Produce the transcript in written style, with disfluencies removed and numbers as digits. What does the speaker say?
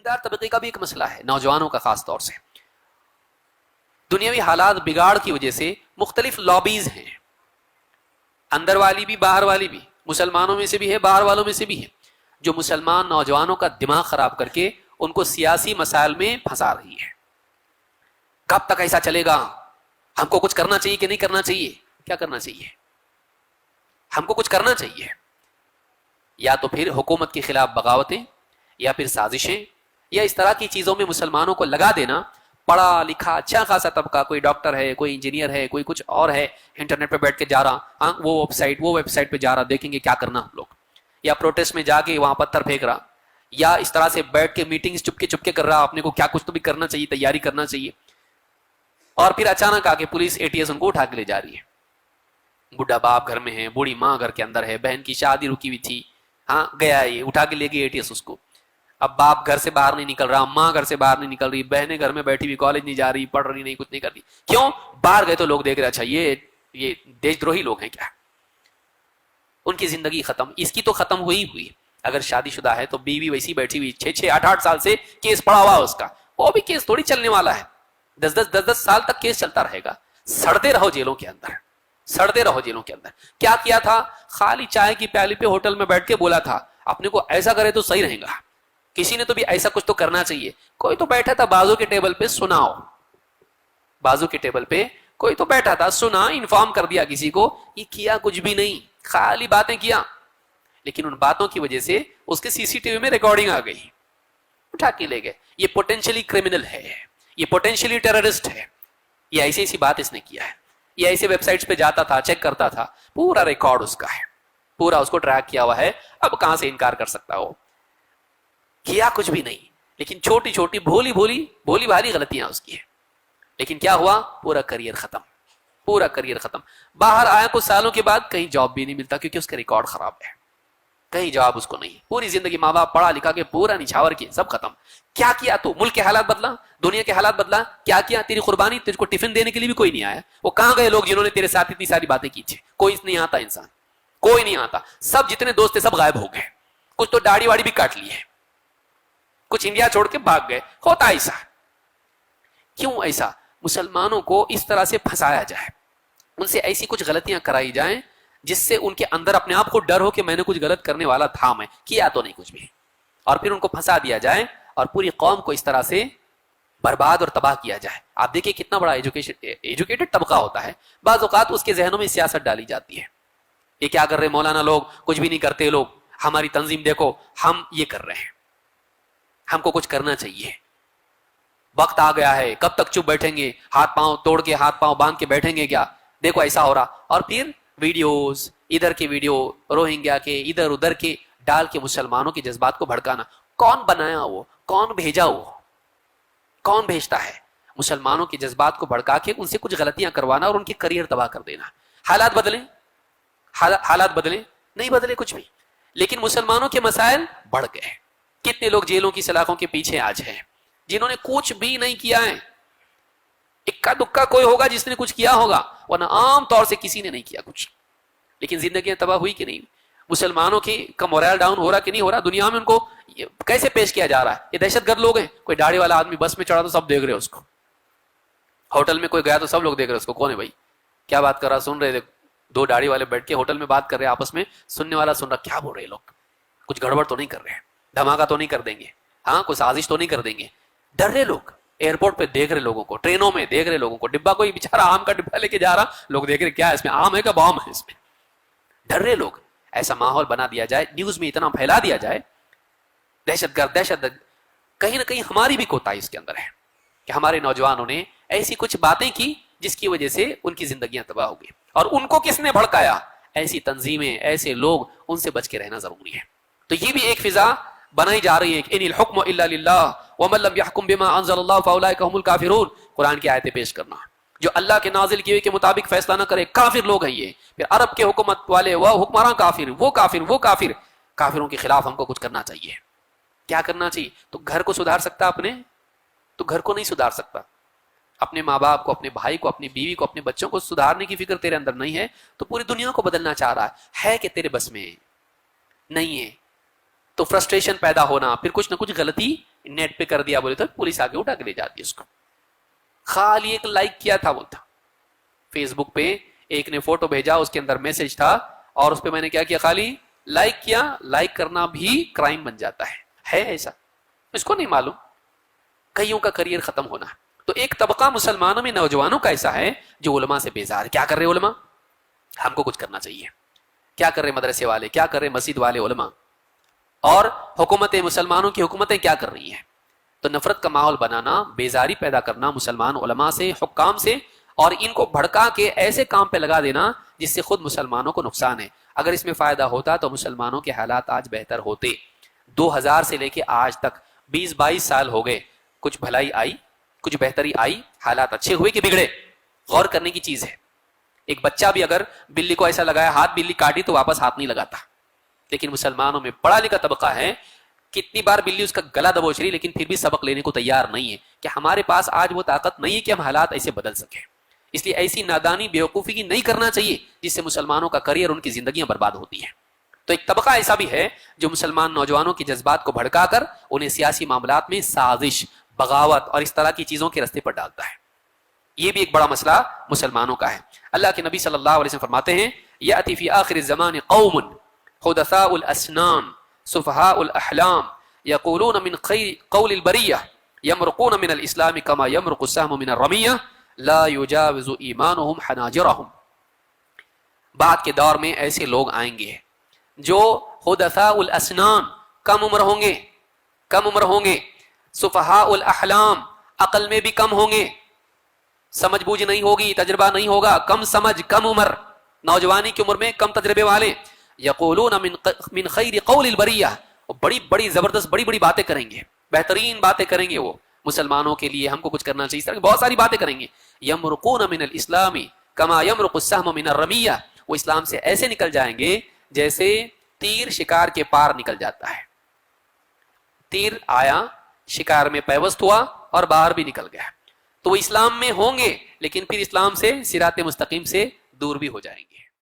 دیندار طبقے کا بھی ایک مسئلہ ہے، نوجوانوں کا خاص طور سے۔ دنیاوی حالات بگاڑ کی وجہ سے مختلف لابیز ہیں، اندر والی بھی باہر والی بھی، مسلمانوں میں سے بھی ہے باہر والوں میں سے بھی ہے، جو مسلمان نوجوانوں کا دماغ خراب کر کے ان کو سیاسی مسائل میں پھنسا رہی ہے۔ کب تک ایسا چلے گا؟ ہم کو کچھ کرنا چاہیے کہ نہیں کرنا چاہیے؟ کیا کرنا چاہیے؟ ہم کو کچھ کرنا چاہیے، یا تو پھر حکومت کے خلاف بغاوتیں، یا پھر سازشیں، یا اس طرح کی چیزوں میں مسلمانوں کو لگا دینا۔ پڑھا لکھا اچھا خاصا طبقہ، کوئی ڈاکٹر ہے، کوئی انجینئر ہے، کوئی کچھ اور ہے، انٹرنیٹ پہ بیٹھ کے جا رہا، ہاں وہ ویب سائٹ پہ جا رہا، دیکھیں گے کیا کرنا ہم لوگ، یا پروٹیسٹ میں جا کے وہاں پتھر پھینک رہا، یا اس طرح سے بیٹھ کے میٹنگز چپکے چپکے کر رہا، اپنے کو کیا کچھ تو بھی کرنا چاہیے، تیاری کرنا چاہیے، اور پھر اچانک آ کے پولیس ATS ان کو اٹھا کے لے جا رہی ہے۔ بڈھا باپ گھر میں ہے، بوڑھی ماں گھر کے اندر ہے، بہن کی شادی رکی ہوئی تھی، ہاں گیا یہ اٹھا کے لے گئی ATS اس کو۔ اب باپ گھر سے باہر نہیں نکل رہا، ماں گھر سے باہر نہیں نکل رہی، بہنیں گھر میں بیٹھی ہوئی، کالج نہیں جا رہی، پڑھ رہی نہیں، کچھ نہیں کر رہی، کیوں؟ باہر گئے تو لوگ دیکھ رہے، اچھا یہ دیش دروہی لوگ ہیں کیا؟ ان کی زندگی ختم۔ اس کی تو ختم ہوئی، اگر شادی شدہ ہے تو بیوی ویسی بیٹھی ہوئی 6 8 سال سے کیس پڑا ہوا اس کا، وہ بھی کیس تھوڑی چلنے والا ہے، 10 سال تک کیس چلتا رہے گا، سڑتے رہو جیلوں کے اندر، سڑتے رہو جیلوں کے اندر۔ کیا کیا تھا؟ خالی چائے کی پیالی پہ ہوٹل میں بیٹھ کے بولا تھا اپنے کو ایسا کرے تو صحیح رہے گا، کسی نے تو بھی ایسا کچھ تو کرنا چاہیے۔ کوئی تو بیٹھا تھا بازو کے ٹیبل پہ، سناؤ، بازو کے ٹیبل پہ کوئی تو بیٹھا تھا، سنا، انفارم کر دیا کسی کو، یہ کیا کچھ بھی نہیں، خالی باتیں کیا، لیکن ان باتوں کی وجہ سے اس کے CCTV میں ریکارڈنگ آ گئی، اٹھا کے لے گئے۔ یہ پوٹینشلی کرمنل ہے، یہ پوٹینشلی ٹیررسٹ ہے، یہ ایسی ایسی بات اس نے کیا ہے، یہ ایسے ویب سائٹس پہ جاتا تھا، چیک کرتا تھا، پورا ریکارڈ اس کا ہے، پورا اس کو ٹریک کیا ہوا ہے، اب کہاں سے انکار کر سکتا ہو؟ کیا کچھ بھی نہیں، لیکن چھوٹی چھوٹی بھولی بھالی غلطیاں اس کی ہیں، لیکن کیا ہوا؟ پورا کریئر ختم، پورا کریئر ختم۔ باہر آیا کچھ سالوں کے بعد کہیں جاب بھی نہیں ملتا، کیونکہ اس کا ریکارڈ خراب ہے، کہیں جواب اس کو نہیں، پوری زندگی ماں باپ پڑھا لکھا کے پورا نچھاور کیا، سب ختم۔ کیا کیا تو؟ ملک کے حالات بدلا، دنیا کے حالات بدلا، کیا کیا؟ تیری قربانی، تجھ کو ٹفن دینے کے لیے بھی کوئی نہیں آیا، وہ کہاں گئے لوگ جنہوں نے تیرے ساتھ اتنی ساری باتیں کی تھی؟ کوئی نہیں آتا انسان، کوئی نہیں آتا، سب جتنے دوست تھے سب غائب ہو گئے، کچھ تو داڑھی واڑی بھی کاٹ لی ہے، کچھ انڈیا چھوڑ کے بھاگ گئے۔ ہوتا ایسا کیوں؟ ایسا مسلمانوں کو اس طرح سے پھنسایا جائے، ان سے ایسی کچھ غلطیاں کرائی جائیں جس سے ان کے اندر اپنے آپ کو ڈر ہو کہ میں نے کچھ غلط کرنے والا تھا، میں کیا تو نہیں کچھ بھی، اور پھر ان کو پھنسا دیا جائے اور پوری قوم کو اس طرح سے برباد اور تباہ کیا جائے۔ آپ دیکھیں کتنا بڑا ایجوکیٹڈ طبقہ ہوتا ہے، بعض اوقات اس کے ذہنوں میں سیاست ڈالی جاتی ہے، یہ کیا کر رہے مولانا لوگ، کچھ بھی نہیں کرتے لوگ، ہماری تنظیم دیکھو ہم یہ کر رہے ہیں، ہم کو کچھ کرنا چاہیے، وقت آ گیا ہے، کب تک چپ بیٹھیں گے، ہاتھ پاؤں توڑ کے ہاتھ پاؤں باندھ کے بیٹھیں گے کیا؟ دیکھو ایسا ہو رہا، اور پھر ویڈیوز، ادھر کے ویڈیو روہنگیا کے، ادھر ادھر کے ڈال کے مسلمانوں کے جذبات کو بھڑکانا۔ کون بنایا وہ؟ کون بھیجا وہ؟ کون بھیجتا ہے؟ مسلمانوں کے جذبات کو بھڑکا کے ان سے کچھ غلطیاں کروانا اور ان کے کریئر تباہ کر دینا۔ حالات بدلیں؟ حالات بدلیں؟ نہیں بدلے کچھ بھی، لیکن مسلمانوں کے مسائل بڑھ گئے۔ کتنے لوگ جیلوں کی سلاخوں کے پیچھے آج ہیں جنہوں نے کچھ بھی نہیں کیا ہے، اکا دکا کوئی ہوگا جس نے کچھ کیا ہوگا، ورنہ عام طور سے کسی نے نہیں کیا کچھ، لیکن زندگیاں تباہ ہوئی کہ نہیں؟ مسلمانوں کا مورال ڈاؤن ہو رہا کہ نہیں ہو رہا؟ دنیا میں ان کو کیسے پیش کیا جا رہا ہے؟ یہ دہشت گرد لوگ ہیں۔ کوئی داڑھی والا آدمی بس میں چڑھا تو سب دیکھ رہے اس کو، ہوٹل میں کوئی گیا تو سب لوگ دیکھ رہے اس کو، کون ہے بھائی، کیا بات کر رہا؟ سن رہے، دو داڑھی والے بیٹھ کے ہوٹل میں بات کر رہے آپس میں، سننے والا سن رہا، کیا بول رہے لوگ، کچھ گڑبڑ تو نہیں کر رہے، دھماکہ تو نہیں کر دیں گے، ہاں کوئی سازش تو نہیں کر دیں گے؟ ڈر رہے لوگ، ایئرپورٹ پہ دیکھ رہے لوگوں کو، ٹرینوں میں دیکھ رہے لوگوں کو، ڈبہ کوئی بیچارہ آم کا ڈبہ لے کے جا رہا، لوگ دیکھ رہے کیا ہے اس میں، آم ہے کہ بام ہے اس میں، ڈر رہے لوگ۔ ایسا ماحول بنا دیا جائے، نیوز میں اتنا پھیلا دیا جائے، دہشت گرد کہیں نہ کہیں ہماری بھی کوتاہی اس کے اندر ہے کہ ہمارے نوجوانوں نے ایسی کچھ باتیں کی جس کی وجہ سے ان کی زندگیاں تباہ ہو گئی، اور ان کو کس نے بھڑکایا؟ ایسی تنظیمیں، ایسے لوگ، ان سے بچ کے رہنا ضروری ہے۔ تو یہ بھی ایک فضا بنائی جا رہی ہے کہ ان الحکم الا للہ ومن لم يحکم بما انزل اللہ فاولئک هم الکافرون، قرآن کی آیتیں پیش کرنا، جو اللہ کے نازل کیے کے مطابق فیصلہ نہ کرے کافر لوگ ہیں یہ۔ پھر عرب کے حکومت والے، وہ حکمراں کافر، وہ کافر، وہ کافر، کافروں کے خلاف ہم کو کچھ کرنا چاہیے۔ کیا کرنا چاہیے؟ تو گھر کو سدھار سکتا اپنے؟ تو گھر کو نہیں سدھار سکتا، اپنے ماں باپ کو، اپنے بھائی کو، اپنی بیوی کو، اپنے بچوں کو سدھارنے کی فکر تیرے اندر نہیں ہے تو پوری دنیا کو بدلنا چاہ رہا ہے کہ تیرے بس میں نہیں ہے، تو فرسٹریشن پیدا ہونا، پھر کچھ نہ کچھ غلطی نیٹ پہ کر دیا بولے تو پولیس آگے اٹھا کے لے جاتی ہے اس کو. خالی ایک لائک کیا تھا بولتا. فیس بک پہ ایک نے فوٹو بھیجا, اس کے اندر میسج تھا, اور اس پہ میں نے کیا کیا, خالی لائک کیا. لائک کرنا بھی کرائم بن جاتا ہے ایسا, اس کو نہیں معلوم. کئیوں کا کریئر ختم ہونا. تو ایک طبقہ مسلمانوں میں نوجوانوں کا ایسا ہے جو علماء سے بیزار ہے. کیا کر رہے علماء, ہم کو کچھ کرنا چاہیے. کیا کر رہے مدرسے والے, کیا کر رہے مسجد والے علماء, اور حکومتیں, مسلمانوں کی حکومتیں کیا کر رہی ہیں. تو نفرت کا ماحول بنانا, بیزاری پیدا کرنا مسلمان علماء سے, حکام سے, اور ان کو بھڑکا کے ایسے کام پہ لگا دینا جس سے خود مسلمانوں کو نقصان ہے. اگر اس میں فائدہ ہوتا تو مسلمانوں کے حالات آج بہتر ہوتے. 2000 سے لے کے آج تک 20-22 سال ہو گئے, کچھ بھلائی آئی, کچھ بہتری آئی, حالات اچھے ہوئے کہ بگڑے, غور کرنے کی چیز ہے. ایک بچہ بھی اگر بلی کو ایسا لگایا, ہاتھ بلی کاٹی تو واپس ہاتھ نہیں لگاتا. لیکن مسلمانوں میں پڑھا لکھا طبقہ ہے, کتنی بار بلی اس کا گلا دبوچ رہی لیکن پھر بھی سبق لینے کو تیار نہیں ہے. کہ ہمارے پاس آج وہ طاقت نہیں ہے کہ ہم حالات ایسے بدل سکیں. اس لیے ایسی نادانی بیوقوفی کی نہیں کرنا چاہیے جس سے مسلمانوں کا کریئر, ان کی زندگیاں برباد ہوتی ہیں. تو ایک طبقہ ایسا بھی ہے جو مسلمان نوجوانوں کے جذبات کو بھڑکا کر انہیں سیاسی معاملات میں سازش, بغاوت اور اس طرح کی چیزوں کے رستے پر ڈالتا ہے. یہ بھی ایک بڑا مسئلہ مسلمانوں کا ہے. اللہ کے نبی صلی اللہ علیہ وسلم فرماتے ہیں, یأتی فی آخر الزمان قوم حدثاء الاسنان سفہاء الاحلام یقولون من خیر قول البریہ یمرقون من الاسلام کما یمرق السهم من الرمیہ لا یجاوز ایمانہم حناجرہم. بعد کے دور میں ایسے لوگ آئیں گے جو حدثاء الاسنان, کم عمر ہوں گے, سفہاء الاحلام, عقل میں بھی کم ہوں گے, سمجھ بوجھ نہیں ہوگی, تجربہ نہیں ہوگا, کم سمجھ, کم عمر, نوجوانی کی عمر میں کم تجربے والے. یقولون من خیر قول البریہ, بڑی بڑی زبردست بڑی بڑی باتیں کریں گے, بہترین باتیں کریں گے, وہ مسلمانوں کے لیے ہم کو کچھ کرنا چاہیے, اس طرح کی بہت ساری باتیں کریں گے. یمرقون من الاسلام کما یمرق السهم من الرمیہ, وہ اسلام سے ایسے نکل جائیں گے جیسے تیر شکار کے پار نکل جاتا ہے. تیر آیا, شکار میں پیوست ہوا اور باہر بھی نکل گیا. تو وہ اسلام میں ہوں گے لیکن پھر اسلام سے, صراط مستقیم سے دور بھی ہو جائیں گے.